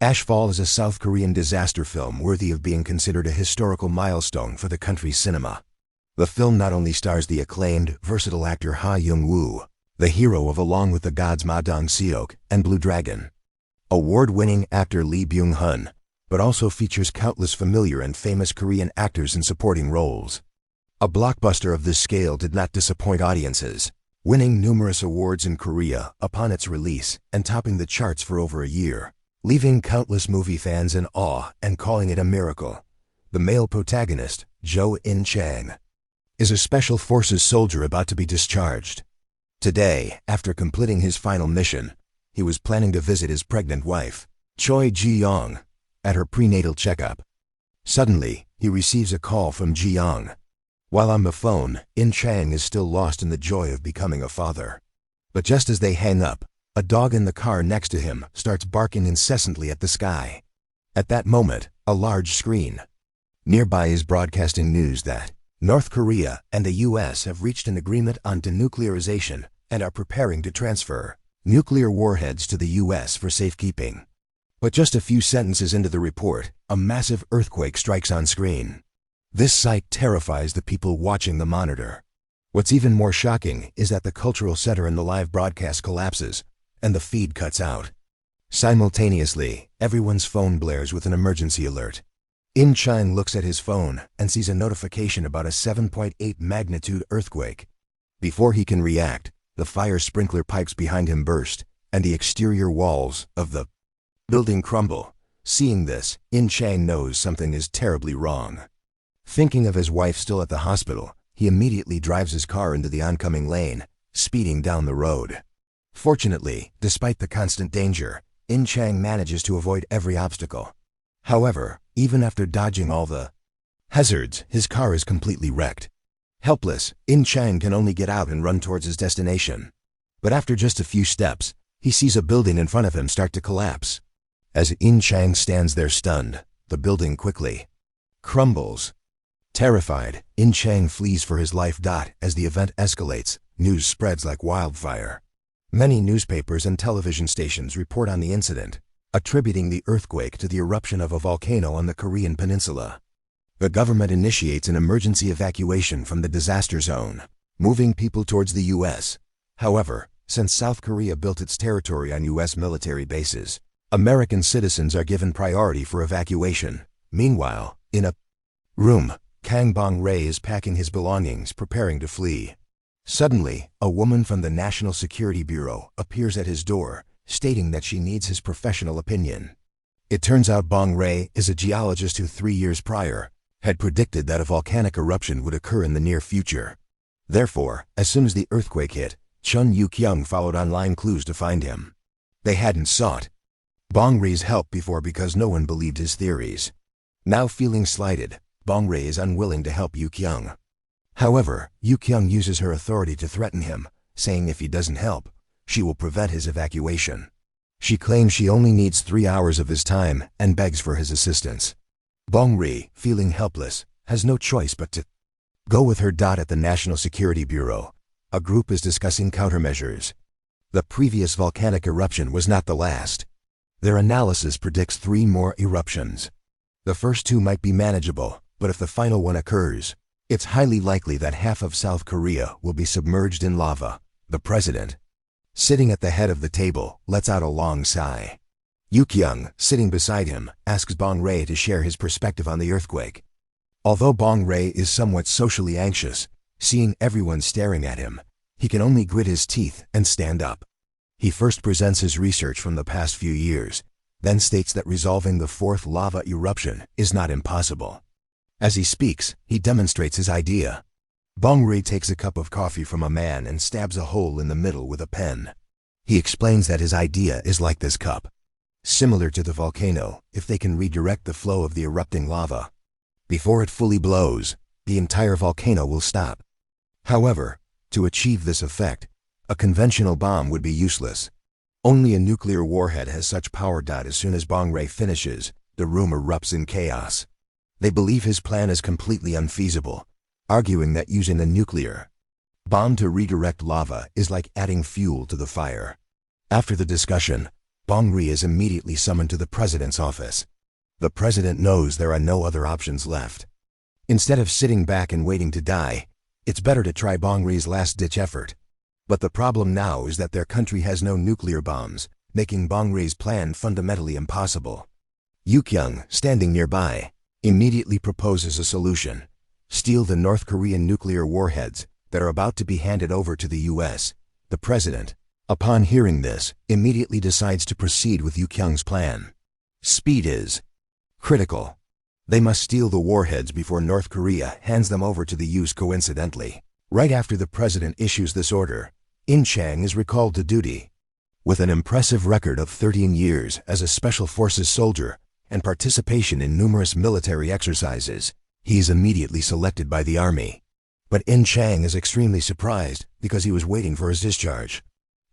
Ashfall is a South Korean disaster film worthy of being considered a historical milestone for the country's cinema. The film not only stars the acclaimed, versatile actor Jung-woo, the hero of Along with the Gods Ma Dong-seok and Blue Dragon, award-winning actor Lee Byung-hun, but also features countless familiar and famous Korean actors in supporting roles. A blockbuster of this scale did not disappoint audiences, winning numerous awards in Korea upon its release and topping the charts for over a year, leaving countless movie fans in awe and calling it a miracle. The male protagonist, Jo In-chang, is a special forces soldier about to be discharged. Today, after completing his final mission, he was planning to visit his pregnant wife, Choi Ji-young, at her prenatal checkup. Suddenly, he receives a call from Ji-young. While on the phone, In-chang is still lost in the joy of becoming a father. But just as they hang up, a dog in the car next to him starts barking incessantly at the sky. At that moment, a large screen nearby is broadcasting news that North Korea and the U.S. have reached an agreement on denuclearization and are preparing to transfer nuclear warheads to the U.S. for safekeeping. But just a few sentences into the report, a massive earthquake strikes on screen. This sight terrifies the people watching the monitor. What's even more shocking is that the cultural center in the live broadcast collapses, and the feed cuts out. Simultaneously, everyone's phone blares with an emergency alert. In-chang looks at his phone and sees a notification about a 7.8 magnitude earthquake. Before he can react, the fire sprinkler pipes behind him burst, and the exterior walls of the building crumble. Seeing this, In-chang knows something is terribly wrong. Thinking of his wife still at the hospital, he immediately drives his car into the oncoming lane, speeding down the road. Fortunately, despite the constant danger, In-chang manages to avoid every obstacle. However, even after dodging all the hazards, his car is completely wrecked. Helpless, In-chang can only get out and run towards his destination. But after just a few steps, he sees a building in front of him start to collapse. As In-chang stands there stunned, the building quickly crumbles. Terrified, In-chang flees for his life. As the event escalates, news spreads like wildfire. Many newspapers and television stations report on the incident, attributing the earthquake to the eruption of a volcano on the Korean Peninsula. The government initiates an emergency evacuation from the disaster zone, moving people towards the U.S. However, since South Korea built its territory on U.S. military bases, American citizens are given priority for evacuation. Meanwhile, in a room, Kang Bong-rae is packing his belongings, preparing to flee. Suddenly, a woman from the National Security Bureau appears at his door, stating that she needs his professional opinion. It turns out Bong-rae is a geologist who 3 years prior had predicted that a volcanic eruption would occur in the near future. Therefore, as soon as the earthquake hit, Chun Yu-kyung followed online clues to find him. They hadn't sought Bong-rae's help before because no one believed his theories. Now feeling slighted, Bong-rae is unwilling to help Yu-kyung. However, Yu-kyung uses her authority to threaten him, saying if he doesn't help, she will prevent his evacuation. She claims she only needs 3 hours of his time and begs for his assistance. Bong-rae, feeling helpless, has no choice but to go with her. At the National Security Bureau, a group is discussing countermeasures. The previous volcanic eruption was not the last. Their analysis predicts 3 more eruptions. The first 2 might be manageable, but if the final one occurs, it's highly likely that half of South Korea will be submerged in lava. The president, sitting at the head of the table, lets out a long sigh. Yu-kyung, sitting beside him, asks Bong-rae to share his perspective on the earthquake. Although Bong-rae is somewhat socially anxious, seeing everyone staring at him, he can only grit his teeth and stand up. He first presents his research from the past few years, then states that resolving the 4th lava eruption is not impossible. As he speaks, he demonstrates his idea. Bong-rae takes a cup of coffee from a man and stabs a hole in the middle with a pen. He explains that his idea is like this cup. Similar to the volcano, if they can redirect the flow of the erupting lava before it fully blows, the entire volcano will stop. However, to achieve this effect, a conventional bomb would be useless. Only a nuclear warhead has such power. As soon as Bong-rae finishes, the room erupts in chaos. They believe his plan is completely unfeasible, arguing that using a nuclear bomb to redirect lava is like adding fuel to the fire. After the discussion, Bong-ri is immediately summoned to the president's office. The president knows there are no other options left. Instead of sitting back and waiting to die, it's better to try Bong-ri's last-ditch effort. But the problem now is that their country has no nuclear bombs, making Bong-ri's plan fundamentally impossible. Yoo-kyung, standing nearby, immediately proposes a solution: steal the North Korean nuclear warheads that are about to be handed over to the U.S. The president, upon hearing this, immediately decides to proceed with Yoo-kyung's plan. Speed is critical. They must steal the warheads before North Korea hands them over to the U.S. Coincidentally, right after the president issues this order, In Chang is recalled to duty. With an impressive record of 13 years as a Special Forces soldier and participation in numerous military exercises, he is immediately selected by the army. But In Chang is extremely surprised because he was waiting for his discharge.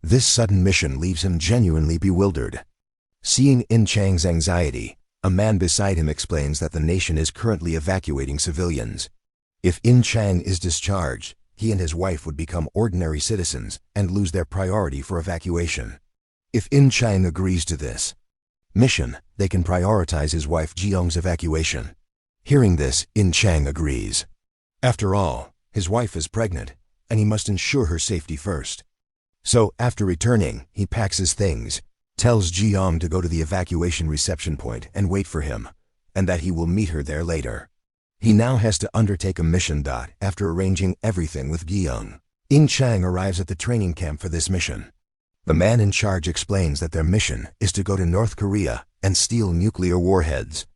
This sudden mission leaves him genuinely bewildered. Seeing In Chang's anxiety, a man beside him explains that the nation is currently evacuating civilians. If In Chang is discharged, he and his wife would become ordinary citizens and lose their priority for evacuation. If In Chang agrees to this mission, they can prioritize his wife Jeong's evacuation. Hearing this, In Chang agrees. After all, his wife is pregnant, and he must ensure her safety first. So, after returning, he packs his things, tells Jeong to go to the evacuation reception point and wait for him, and that he will meet her there later. He now has to undertake a mission. After arranging everything with Jeong, In Chang arrives at the training camp for this mission. The man in charge explains that their mission is to go to North Korea and steal nuclear warheads.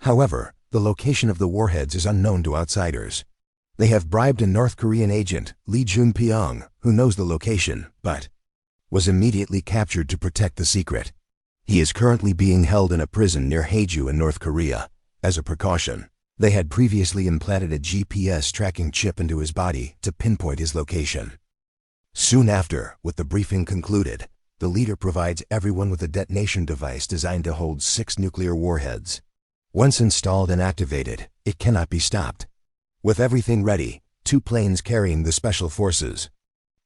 However, the location of the warheads is unknown to outsiders. They have bribed a North Korean agent, Lee Byung-hun, who knows the location, but was immediately captured to protect the secret. He is currently being held in a prison near Haeju in North Korea. As a precaution, they had previously implanted a GPS tracking chip into his body to pinpoint his location. Soon after, with the briefing concluded, the leader provides everyone with a detonation device designed to hold 6 nuclear warheads. Once installed and activated, it cannot be stopped. With everything ready, 2 planes carrying the Special Forces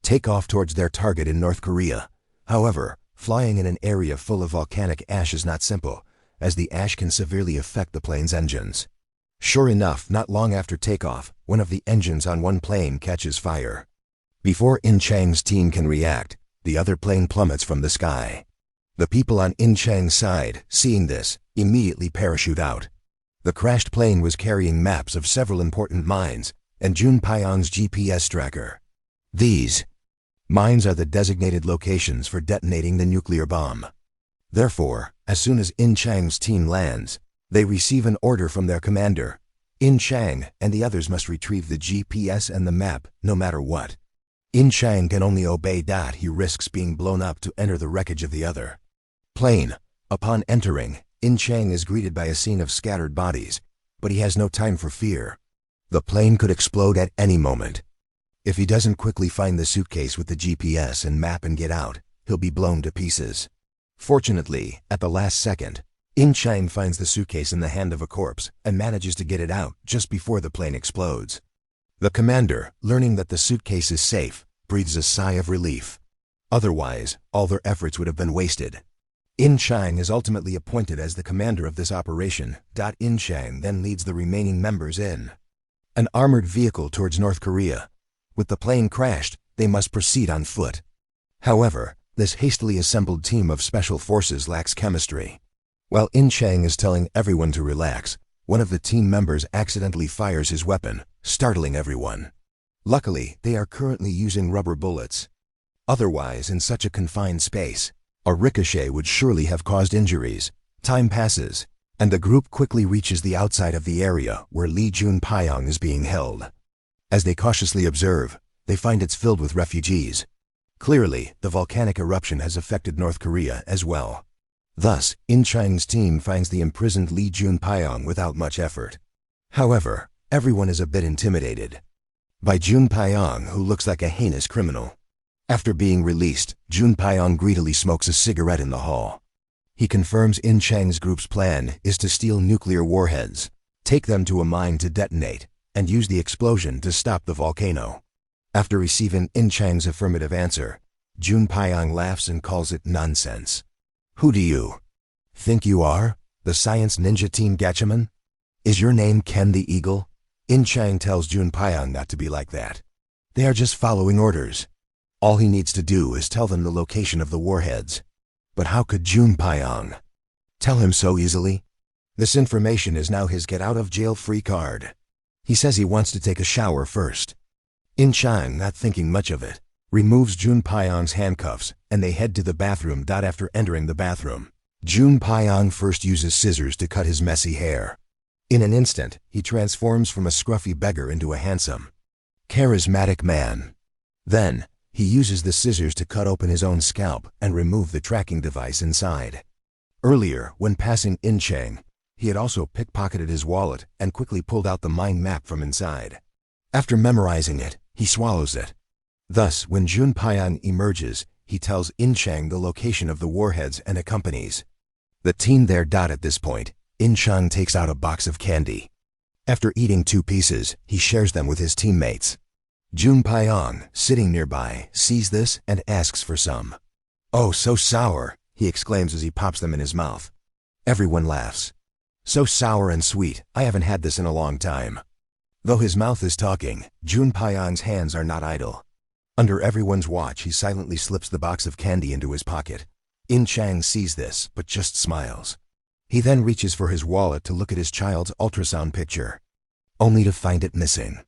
take off towards their target in North Korea. However, flying in an area full of volcanic ash is not simple, as the ash can severely affect the plane's engines. Sure enough, not long after takeoff, one of the engines on one plane catches fire. Before In Chang's team can react, the other plane plummets from the sky. The people on In Chang's side, seeing this, immediately parachute out. The crashed plane was carrying maps of several important mines and Jun Pyong's GPS tracker. These mines are the designated locations for detonating the nuclear bomb. Therefore, as soon as In Chang's team lands, they receive an order from their commander. In Chang and the others must retrieve the GPS and the map, no matter what. In Chang can only obey. He risks being blown up to enter the wreckage of the other plane. Upon entering, In Chang is greeted by a scene of scattered bodies, but he has no time for fear. The plane could explode at any moment. If he doesn't quickly find the suitcase with the GPS and map and get out, he'll be blown to pieces. Fortunately, at the last second, In Chang finds the suitcase in the hand of a corpse and manages to get it out just before the plane explodes. The commander, learning that the suitcase is safe, breathes a sigh of relief. Otherwise, all their efforts would have been wasted. In Chang is ultimately appointed as the commander of this operation. In Chang then leads the remaining members in an armored vehicle towards North Korea. With the plane crashed, they must proceed on foot. However, this hastily assembled team of Special Forces lacks chemistry. While In Chang is telling everyone to relax, one of the team members accidentally fires his weapon, startling everyone. Luckily, they are currently using rubber bullets. Otherwise, in such a confined space, a ricochet would surely have caused injuries. Time passes, and the group quickly reaches the outside of the area where Lee Pyong is being held. As they cautiously observe, they find it's filled with refugees. Clearly, the volcanic eruption has affected North Korea as well. Thus, In Chang's team finds the imprisoned Lee Pyong without much effort. However, everyone is a bit intimidated by Jun Pyong, who looks like a heinous criminal. After being released, Jun Pyong greedily smokes a cigarette in the hall. He confirms In Chang's group's plan is to steal nuclear warheads, take them to a mine to detonate, and use the explosion to stop the volcano. After receiving In Chang's affirmative answer, Jun Pyong laughs and calls it nonsense. Who do you think you are? The science ninja team Gatchaman? Is your name Ken the Eagle? In Chang tells Jun Pyong not to be like that. They are just following orders. All he needs to do is tell them the location of the warheads. But how could Jun Pyong tell him so easily? This information is now his get-out-of-jail-free card. He says he wants to take a shower first. In Chang, not thinking much of it, removes Jun Pyong's handcuffs, and they head to the bathroom. After entering the bathroom, Jun Pyong first uses scissors to cut his messy hair. In an instant, he transforms from a scruffy beggar into a handsome, charismatic man. Then, he uses the scissors to cut open his own scalp and remove the tracking device inside. Earlier, when passing In Chang, he had also pickpocketed his wallet and quickly pulled out the mind map from inside. After memorizing it, he swallows it. Thus, when Jun Pyong emerges, he tells In Chang the location of the warheads and accompanies the team there. At this point, In Chang takes out a box of candy. After eating 2 pieces, he shares them with his teammates. Jun Pyong, sitting nearby, sees this and asks for some. "Oh, so sour," he exclaims as he pops them in his mouth. Everyone laughs. "So sour and sweet, I haven't had this in a long time." Though his mouth is talking, Jun Pyong's hands are not idle. Under everyone's watch, he silently slips the box of candy into his pocket. In Chang sees this, but just smiles. He then reaches for his wallet to look at his child's ultrasound picture, only to find it missing.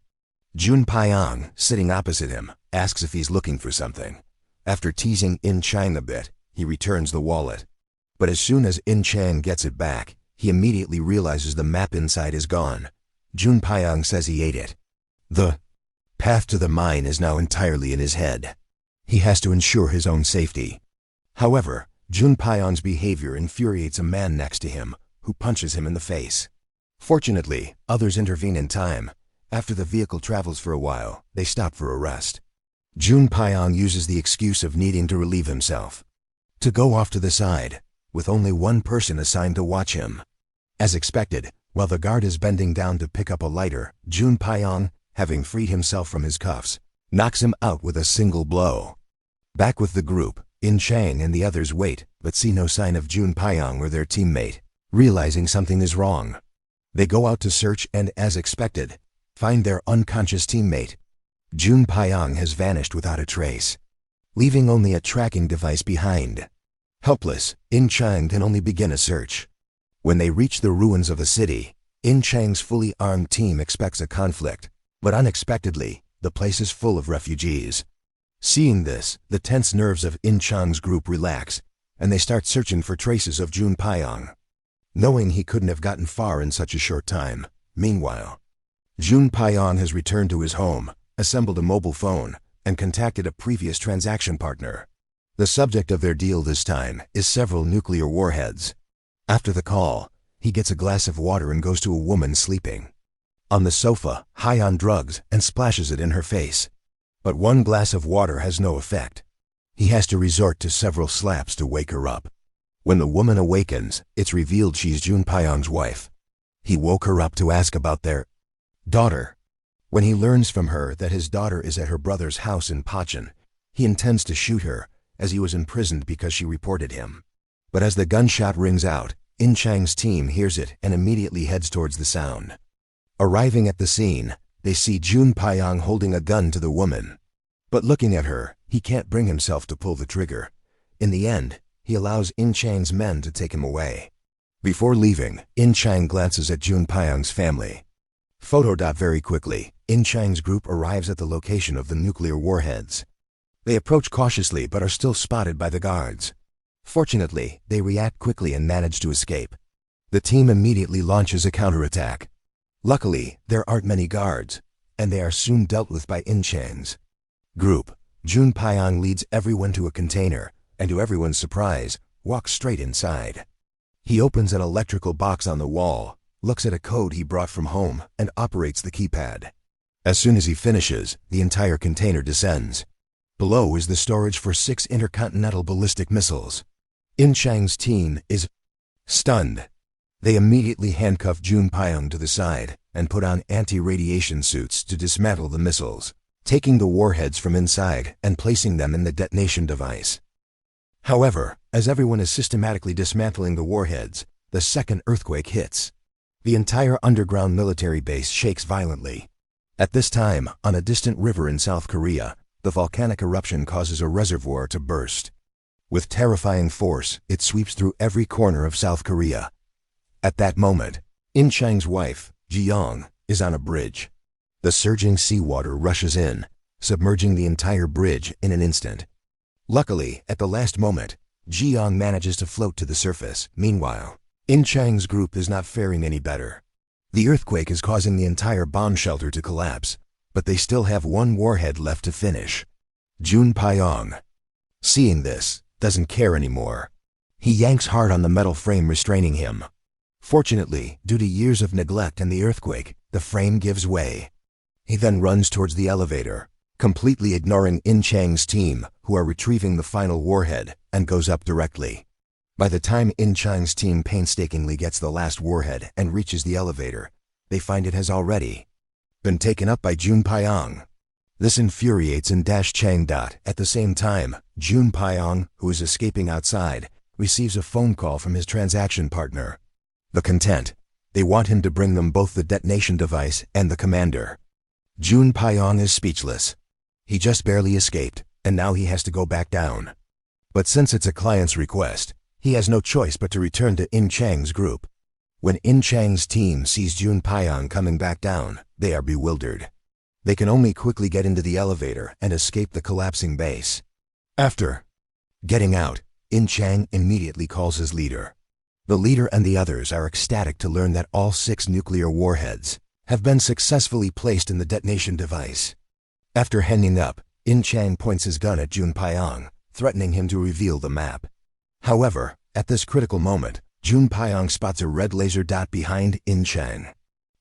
Jun Pyong, sitting opposite him, asks if he's looking for something. After teasing In Chang a bit, he returns the wallet. But as soon as In Chang gets it back, he immediately realizes the map inside is gone. Jun Pyong says he ate it. The path to the mine is now entirely in his head. He has to ensure his own safety. However, Jun Pyong's behavior infuriates a man next to him, who punches him in the face. Fortunately, others intervene in time. After the vehicle travels for a while, they stop for a rest. Jun Pyong uses the excuse of needing to relieve himself to go off to the side, with only one person assigned to watch him. As expected, while the guard is bending down to pick up a lighter, Jun Pyong, having freed himself from his cuffs, knocks him out with a single blow. Back with the group, In Chang and the others wait, but see no sign of Jun Pyong or their teammate. Realizing something is wrong, they go out to search and, as expected, find their unconscious teammate. Jun Pyong has vanished without a trace, leaving only a tracking device behind. Helpless, In Chang can only begin a search. When they reach the ruins of the city, In Chang's fully armed team expects a conflict, but unexpectedly, the place is full of refugees. Seeing this, the tense nerves of In Chang's group relax, and they start searching for traces of Jun Pyong, knowing he couldn't have gotten far in such a short time. Meanwhile, Jun Pyong has returned to his home, assembled a mobile phone, and contacted a previous transaction partner. The subject of their deal this time is several nuclear warheads. After the call, he gets a glass of water and goes to a woman sleeping on the sofa, high on drugs, and splashes it in her face. But one glass of water has no effect. He has to resort to several slaps to wake her up. When the woman awakens, it's revealed she's Jun Pyong's wife. He woke her up to ask about their daughter. When he learns from her that his daughter is at her brother's house in Pochin, he intends to shoot her, as he was imprisoned because she reported him. But as the gunshot rings out, In Chang's team hears it and immediately heads towards the sound. Arriving at the scene, they see Jun Pyong holding a gun to the woman. But looking at her, he can't bring himself to pull the trigger. In the end, he allows In Chang's men to take him away. Before leaving, In Chang glances at Jun Pyong's family. Very quickly, In Chang's group arrives at the location of the nuclear warheads. They approach cautiously but are still spotted by the guards. Fortunately, they react quickly and manage to escape. The team immediately launches a counterattack. Luckily, there aren't many guards, and they are soon dealt with by In Chang's group. Jun Pyong leads everyone to a container, and to everyone's surprise, walks straight inside. He opens an electrical box on the wall, looks at a code he brought from home, and operates the keypad. As soon as he finishes, the entire container descends. Below is the storage for 6 intercontinental ballistic missiles. In Chang's team is stunned. They immediately handcuff Jun Pyong to the side and put on anti-radiation suits to dismantle the missiles, taking the warheads from inside and placing them in the detonation device. However, as everyone is systematically dismantling the warheads, the second earthquake hits. The entire underground military base shakes violently. At this time, on a distant river in South Korea, the volcanic eruption causes a reservoir to burst. With terrifying force, it sweeps through every corner of South Korea. At that moment, In Chang's wife, Jeong, is on a bridge. The surging seawater rushes in, submerging the entire bridge in an instant. Luckily, at the last moment, Jeong manages to float to the surface. Meanwhile, In Chang's group is not faring any better. The earthquake is causing the entire bomb shelter to collapse, but they still have one warhead left to finish. Jun Pyong, seeing this, doesn't care anymore. He yanks hard on the metal frame restraining him. Fortunately, due to years of neglect and the earthquake, the frame gives way. He then runs towards the elevator, completely ignoring In Chang's team, who are retrieving the final warhead, and goes up directly. By the time In Chang's team painstakingly gets the last warhead and reaches the elevator, they find it has already been taken up by Jun Pyong. This infuriates In Chang. At the same time, Jun Pyong, who is escaping outside, receives a phone call from his transaction partner. The content: they want him to bring them both the detonation device and the commander. Jun Pyong is speechless. He just barely escaped, and now he has to go back down. But since it's a client's request, he has no choice but to return to In Chang's group. When In Chang's team sees Jun Pyong coming back down, they are bewildered. They can only quickly get into the elevator and escape the collapsing base. After getting out, In Chang immediately calls his leader. The leader and the others are ecstatic to learn that all 6 nuclear warheads have been successfully placed in the detonation device. After hanging up, In Chang points his gun at Jun Pyong, threatening him to reveal the map. However, at this critical moment, Jun Pyong spots a red laser dot behind In Chang.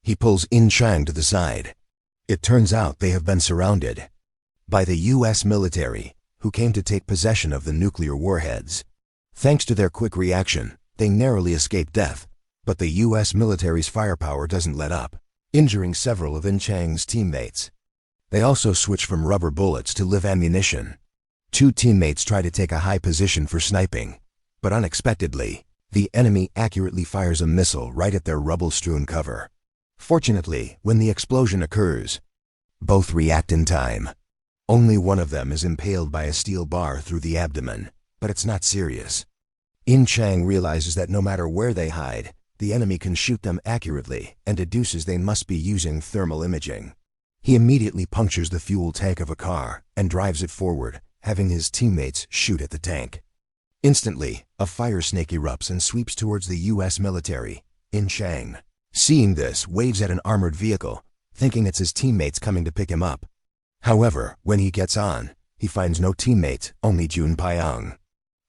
He pulls In Chang to the side. It turns out they have been surrounded by the U.S. military, who came to take possession of the nuclear warheads. Thanks to their quick reaction, they narrowly escape death, but the U.S. military's firepower doesn't let up, injuring several of In Chang's teammates. They also switch from rubber bullets to live ammunition. 2 teammates try to take a high position for sniping, but unexpectedly, the enemy accurately fires a missile right at their rubble-strewn cover. Fortunately, when the explosion occurs, both react in time. Only one of them is impaled by a steel bar through the abdomen, but it's not serious. In Chang realizes that no matter where they hide, the enemy can shoot them accurately and deduces they must be using thermal imaging. He immediately punctures the fuel tank of a car and drives it forward, having his teammates shoot at the tank. Instantly, a fire snake erupts and sweeps towards the U.S. military. In Chang, seeing this, waves at an armored vehicle, thinking it's his teammates coming to pick him up. However, when he gets on, he finds no teammates, only Jun Pyong.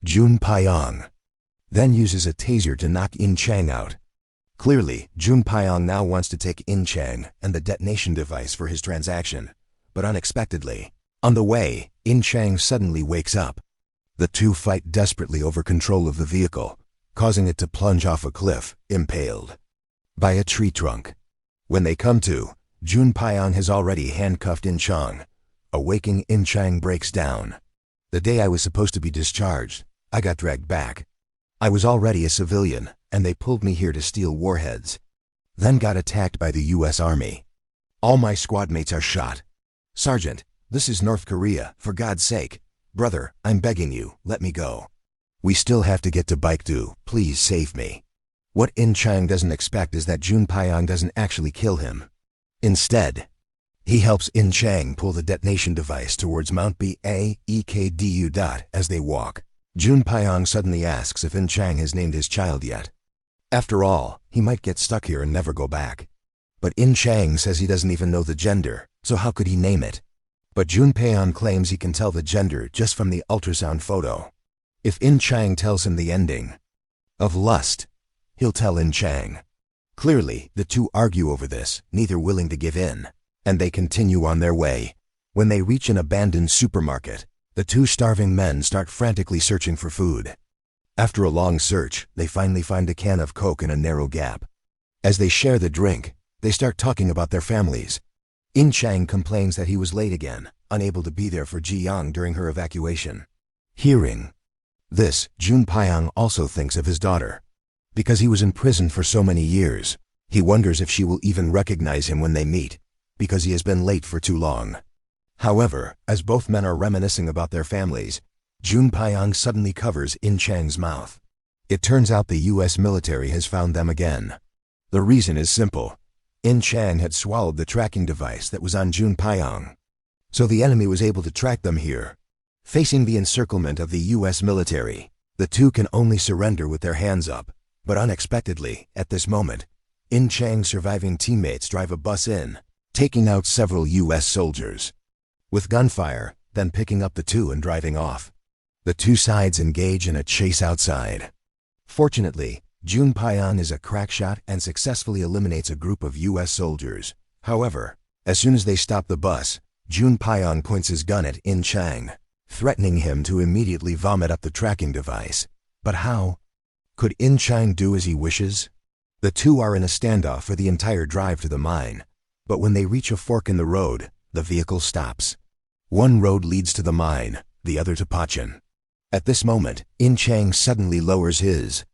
Jun Pyong then uses a taser to knock In Chang out. Clearly, Jun Pyong now wants to take In Chang and the detonation device for his transaction, but unexpectedly, on the way, In Chang suddenly wakes up. The two fight desperately over control of the vehicle, causing it to plunge off a cliff, impaled by a tree trunk. When they come to, Jun Pyong has already handcuffed In Chang. Awaking, In Chang breaks down. The day I was supposed to be discharged, I got dragged back. I was already a civilian, and they pulled me here to steal warheads. Then got attacked by the U.S. Army. All my squad mates are shot. Sergeant, this is North Korea, for God's sake. Brother, I'm begging you, let me go. We still have to get to Baekdu, please save me. What In Chang doesn't expect is that Jun Pyong doesn't actually kill him. Instead, he helps In Chang pull the detonation device towards Mount Baekdu. As they walk, Jun Pyong suddenly asks if In Chang has named his child yet. After all, he might get stuck here and never go back. But In Chang says he doesn't even know the gender, so how could he name it? But Jun Pyong claims he can tell the gender just from the ultrasound photo. If In Chang tells him the ending of lust, he'll tell In Chang. Clearly, the two argue over this, neither willing to give in, and they continue on their way. When they reach an abandoned supermarket, the two starving men start frantically searching for food. After a long search, they finally find a can of Coke in a narrow gap. As they share the drink, they start talking about their families. In Chang complains that he was late again, unable to be there for Jeong during her evacuation. Hearing This, Jun Pyong also thinks of his daughter. Because he was in prison for so many years, he wonders if she will even recognize him when they meet, because he has been late for too long. However, as both men are reminiscing about their families, Jun Pyong suddenly covers In Chang's mouth. It turns out the U.S. military has found them again. The reason is simple. In Chang had swallowed the tracking device that was on Jun Pyong. So the enemy was able to track them here. Facing the encirclement of the U.S. military, the two can only surrender with their hands up. But unexpectedly, at this moment, In Chang's surviving teammates drive a bus in, taking out several U.S. soldiers. With gunfire, then picking up the two and driving off. The two sides engage in a chase outside. Fortunately, Jun Pyong is a crack shot and successfully eliminates a group of U.S. soldiers. However, as soon as they stop the bus, Jun Pyong points his gun at In Chang, threatening him to immediately vomit up the tracking device. But how? Could In Chang do as he wishes? The two are in a standoff for the entire drive to the mine, but when they reach a fork in the road, the vehicle stops. One road leads to the mine, the other to Pochin. At this moment, In Chang suddenly lowers his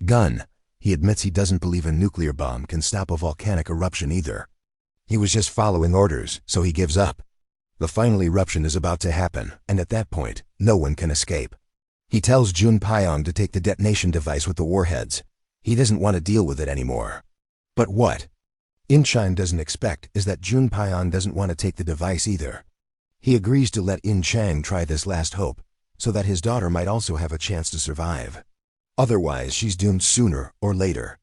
gun. He admits he doesn't believe a nuclear bomb can stop a volcanic eruption either. He was just following orders, so he gives up. The final eruption is about to happen, and at that point, no one can escape. He tells Jun Pyong to take the detonation device with the warheads. He doesn't want to deal with it anymore. But what In Chang doesn't expect is that Jun Pyong doesn't want to take the device either. He agrees to let In Chang try this last hope, so that his daughter might also have a chance to survive. Otherwise, she's doomed sooner or later.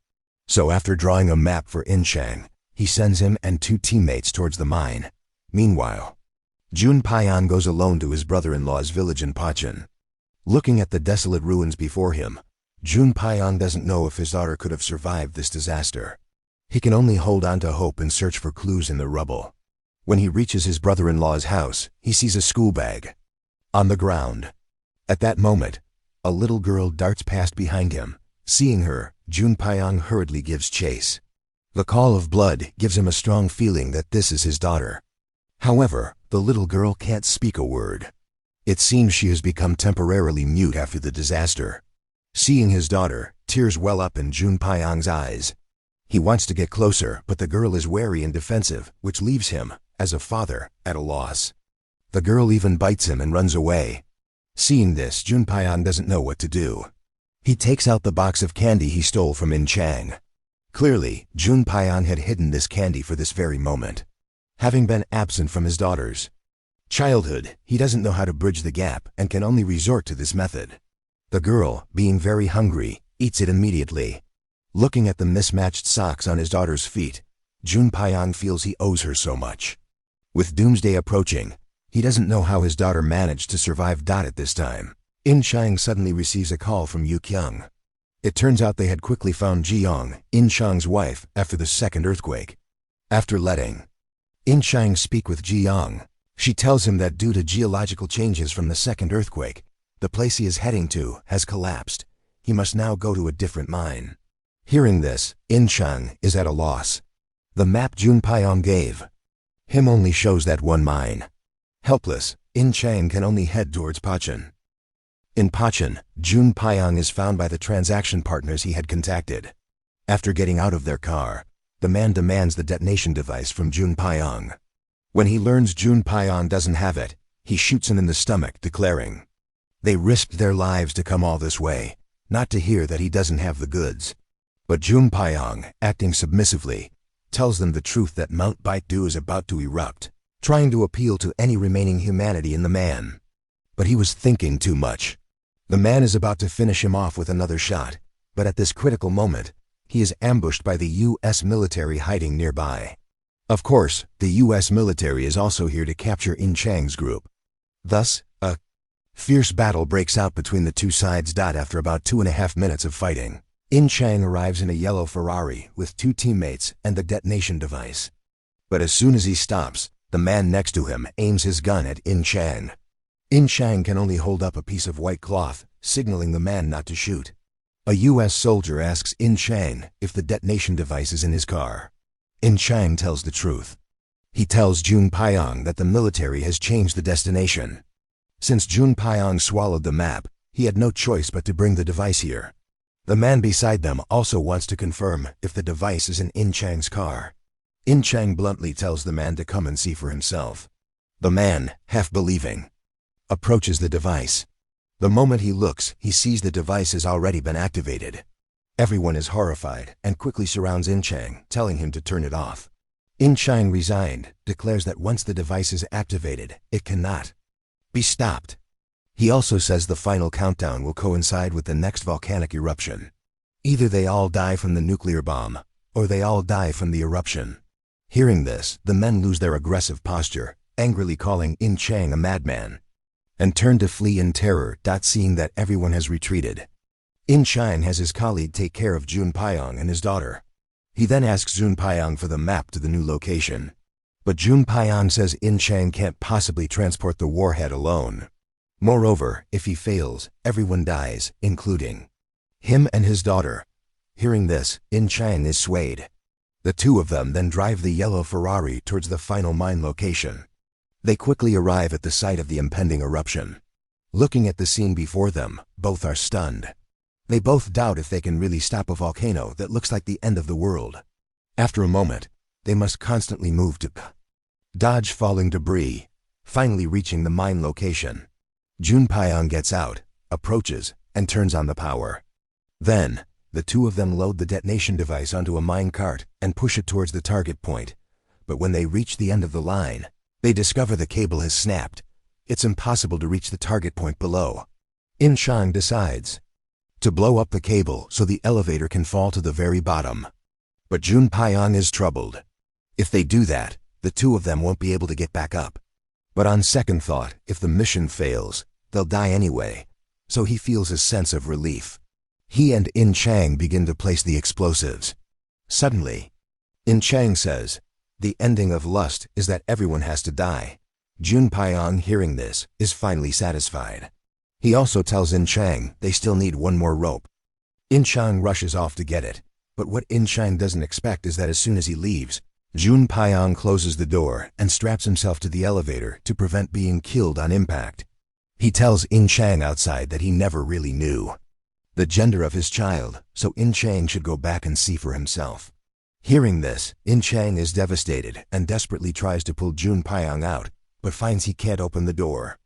So after drawing a map for In Chang, he sends him and two teammates towards the mine. Meanwhile, Jun Pyong goes alone to his brother-in-law's village in Pochin. Looking at the desolate ruins before him, Jun Pyong doesn't know if his daughter could have survived this disaster. He can only hold on to hope and search for clues in the rubble. When he reaches his brother-in-law's house, he sees a school bag on the ground. At that moment, a little girl darts past behind him. Seeing her, Jun Pyong hurriedly gives chase. The call of blood gives him a strong feeling that this is his daughter. However, the little girl can't speak a word. It seems she has become temporarily mute after the disaster. Seeing his daughter, tears well up in Jun Pyong's eyes. He wants to get closer, but the girl is wary and defensive, which leaves him, as a father, at a loss. The girl even bites him and runs away. Seeing this, Jun Pyong doesn't know what to do. He takes out the box of candy he stole from In Chang. Clearly, Jun Pyong had hidden this candy for this very moment. Having been absent from his daughter's childhood, he doesn't know how to bridge the gap and can only resort to this method. The girl, being very hungry, eats it immediately. Looking at the mismatched socks on his daughter's feet, Jun Pyong feels he owes her so much. With doomsday approaching, he doesn't know how his daughter managed to survive. At this time, In Chang suddenly receives a call from Yu Kyung. It turns out they had quickly found Jeong, In Chang's wife, after the second earthquake. After letting In Chang speak with Jeong, she tells him that due to geological changes from the second earthquake, the place he is heading to has collapsed. He must now go to a different mine. Hearing this, In Chang is at a loss. The map Jun Pyong gave him only shows that one mine. Helpless, In Chang can only head towards Pochin. In Pochin, Jun Pyong is found by the transaction partners he had contacted. After getting out of their car, the man demands the detonation device from Jun Pyong. When he learns Jun Pyong doesn't have it, he shoots him in the stomach, declaring, "They risked their lives to come all this way, not to hear that he doesn't have the goods." But Jun Pyong, acting submissively, tells them the truth that Mount Baekdu is about to erupt, trying to appeal to any remaining humanity in the man. But he was thinking too much. The man is about to finish him off with another shot, but at this critical moment, he is ambushed by the U.S. military hiding nearby. Of course, the U.S. military is also here to capture In Chang's group. Thus, a fierce battle breaks out between the two sides. After about 2.5 minutes of fighting, In Chang arrives in a yellow Ferrari with two teammates and the detonation device. But as soon as he stops, the man next to him aims his gun at In Chang. In Chang can only hold up a piece of white cloth, signaling the man not to shoot. A U.S. soldier asks In Chang if the detonation device is in his car. In Chang tells the truth. He tells Jun Pyong that the military has changed the destination. Since Jun Pyong swallowed the map, He had no choice but to bring the device here. The man beside them also wants to confirm if the device is in In Chang's car. In Chang bluntly tells the man to come and see for himself. The man, half believing, approaches the device. The moment he looks, he sees the device has already been activated. Everyone is horrified and quickly surrounds In Chang, telling him to turn it off. In Chang, resigned, declares that once the device is activated, it cannot be stopped. He also says the final countdown will coincide with the next volcanic eruption. Either they all die from the nuclear bomb, or they all die from the eruption. Hearing this, the men lose their aggressive posture, angrily calling In Chang a madman, and turn to flee in terror, seeing that everyone has retreated. In Chang has his colleague take care of Jun Pyong and his daughter. He then asks Jun Pyong for the map to the new location. But Jun Pyong says In Chang can't possibly transport the warhead alone. Moreover, if he fails, everyone dies, including him and his daughter. Hearing this, In Chang is swayed. The two of them then drive the yellow Ferrari towards the final mine location. They quickly arrive at the site of the impending eruption. Looking at the scene before them, both are stunned. They both doubt if they can really stop a volcano that looks like the end of the world. After a moment, they must constantly move to dodge falling debris, finally reaching the mine location. Jun Pyong gets out, approaches, and turns on the power. Then, the two of them load the detonation device onto a mine cart and push it towards the target point. But when they reach the end of the line, they discover the cable has snapped. It's impossible to reach the target point below. In Chang decides to blow up the cable so the elevator can fall to the very bottom. But Jun Pyong is troubled. If they do that, the two of them won't be able to get back up. But on second thought, if the mission fails, they'll die anyway, so he feels a sense of relief. He and In Chang begin to place the explosives. Suddenly, In Chang says, "The ending of lust is that everyone has to die." Jun Pyong, hearing this, is finally satisfied. He also tells In Chang they still need one more rope. In Chang rushes off to get it, but what In Chang doesn't expect is that as soon as he leaves, Jun Pyong closes the door and straps himself to the elevator to prevent being killed on impact. He tells In Chang outside that he never really knew the gender of his child, so In Chang should go back and see for himself. Hearing this, In Chang is devastated and desperately tries to pull Jun Pyong out, but finds he can't open the door.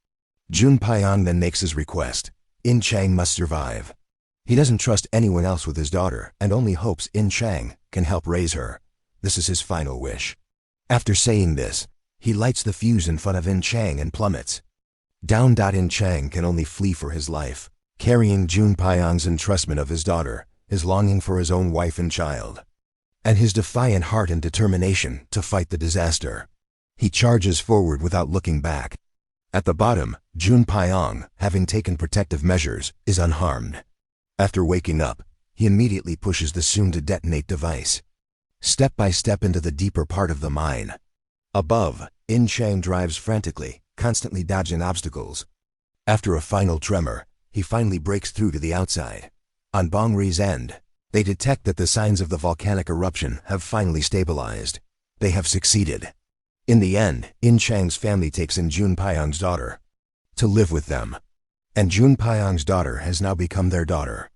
Jun Pyong then makes his request. In Chang must survive. He doesn't trust anyone else with his daughter and only hopes In Chang can help raise her. This is his final wish. After saying this, he lights the fuse in front of In Chang and plummets down. In Chang can only flee for his life, carrying Jun Pyong's entrustment of his daughter, his longing for his own wife and child, and his defiant heart and determination to fight the disaster. He charges forward without looking back. At the bottom, Jun Pyong, having taken protective measures, is unharmed. After waking up, he immediately pushes the soon-to-detonate device step by step into the deeper part of the mine. Above, In Chang drives frantically, constantly dodging obstacles. After a final tremor, he finally breaks through to the outside. On Bongri's end, they detect that the signs of the volcanic eruption have finally stabilized. They have succeeded. In the end, In Chang's family takes in Jun Pyong's daughter to live with them. And Jun Pyong's daughter has now become their daughter.